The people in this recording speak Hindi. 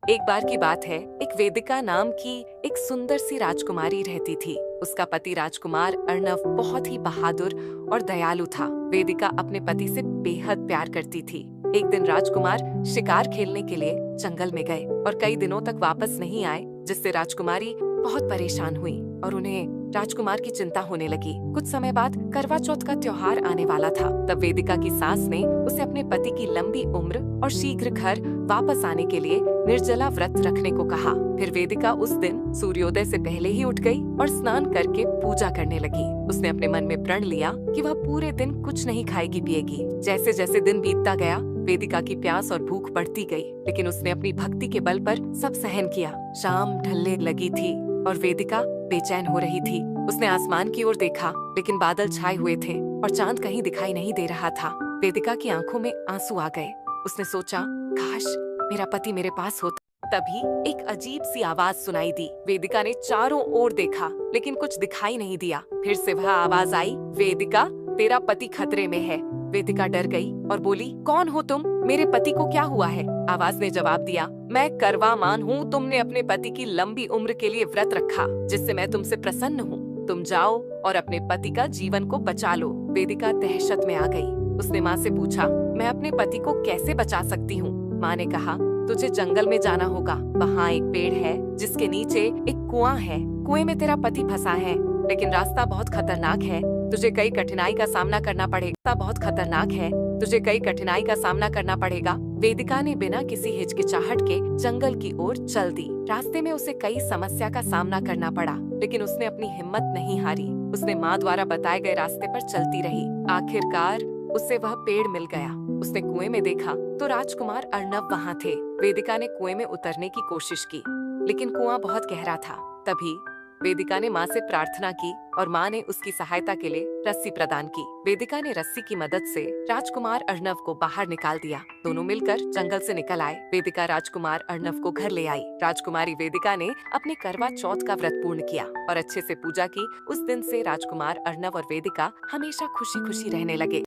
एक बार की बात है, एक वेदिका नाम की एक सुंदर सी राजकुमारी रहती थी। उसका पति राजकुमार अर्णव बहुत ही बहादुर और दयालु था। वेदिका अपने पति से बेहद प्यार करती थी। एक दिन राजकुमार शिकार खेलने के लिए जंगल में गए और कई दिनों तक वापस नहीं आए, जिससे राजकुमारी बहुत परेशान हुई और उन्हें राजकुमार की चिंता होने लगी। कुछ समय बाद करवा चौथ का त्योहार आने वाला था। तब वेदिका की सास ने उसे अपने पति की लंबी उम्र और शीघ्र घर वापस आने के लिए निर्जला व्रत रखने को कहा। फिर वेदिका उस दिन सूर्योदय से पहले ही उठ गई और स्नान करके पूजा करने लगी। उसने अपने मन में प्रण लिया कि वह पूरे दिन कुछ नहीं खाएगी पिएगी। जैसे जैसे दिन बीतता गया, वेदिका की प्यास और भूख बढ़ती गई, लेकिन उसने अपनी भक्ति के बल पर सब सहन किया। शाम ढलने लगी थी और वेदिका बेचैन हो रही थी। उसने आसमान की ओर देखा, लेकिन बादल छाए हुए थे और चांद कहीं दिखाई नहीं दे रहा था। वेदिका की आंखों में आंसू आ गए। उसने सोचा, काश मेरा पति मेरे पास होता। तभी एक अजीब सी आवाज सुनाई दी। वेदिका ने चारों ओर देखा, लेकिन कुछ दिखाई नहीं दिया। फिर से वह आवाज आई, वेदिका, तेरा पति खतरे में है। वेदिका डर गई और बोली, कौन हो तुम? मेरे पति को क्या हुआ है? आवाज ने जवाब दिया, मैं करवा मान हूँ। तुमने अपने पति की लंबी उम्र के लिए व्रत रखा, जिससे मैं तुमसे प्रसन्न हूँ। तुम जाओ और अपने पति का जीवन को बचा लो। वेदिका दहशत में आ गई। उसने माँ से पूछा, मैं अपने पति को कैसे बचा सकती हूँ? माँ ने कहा, तुझे जंगल में जाना होगा। वहाँ एक पेड़ है जिसके नीचे एक कुआं है। कुएं में तेरा पति फंसा है, लेकिन रास्ता बहुत खतरनाक है। तुझे कई कठिनाई का सामना करना पड़ेगा। बहुत खतरनाक है, तुझे कई कठिनाई का सामना करना पड़ेगा। वेदिका ने बिना किसी हिचकिचाहट के जंगल की ओर चल दी। रास्ते में उसे कई समस्या का सामना करना पड़ा, लेकिन उसने अपनी हिम्मत नहीं हारी। उसने माँ द्वारा बताए गए रास्ते पर चलती रही। आखिरकार उसे वह पेड़ मिल गया। उसने कुएं में देखा तो राजकुमार अर्णव वहाँ थे। वेदिका ने कुएं में उतरने की कोशिश की, लेकिन कुआं बहुत गहरा था। तभी वेदिका ने माँ से प्रार्थना की और माँ ने उसकी सहायता के लिए रस्सी प्रदान की। वेदिका ने रस्सी की मदद से राजकुमार अर्णव को बाहर निकाल दिया। दोनों मिलकर जंगल से निकल आए। वेदिका राजकुमार अर्णव को घर ले आई। राजकुमारी वेदिका ने अपने करवा चौथ का व्रत पूर्ण किया और अच्छे से पूजा की। उस दिन से राजकुमार अर्णव और वेदिका हमेशा खुशी खुशी रहने लगे।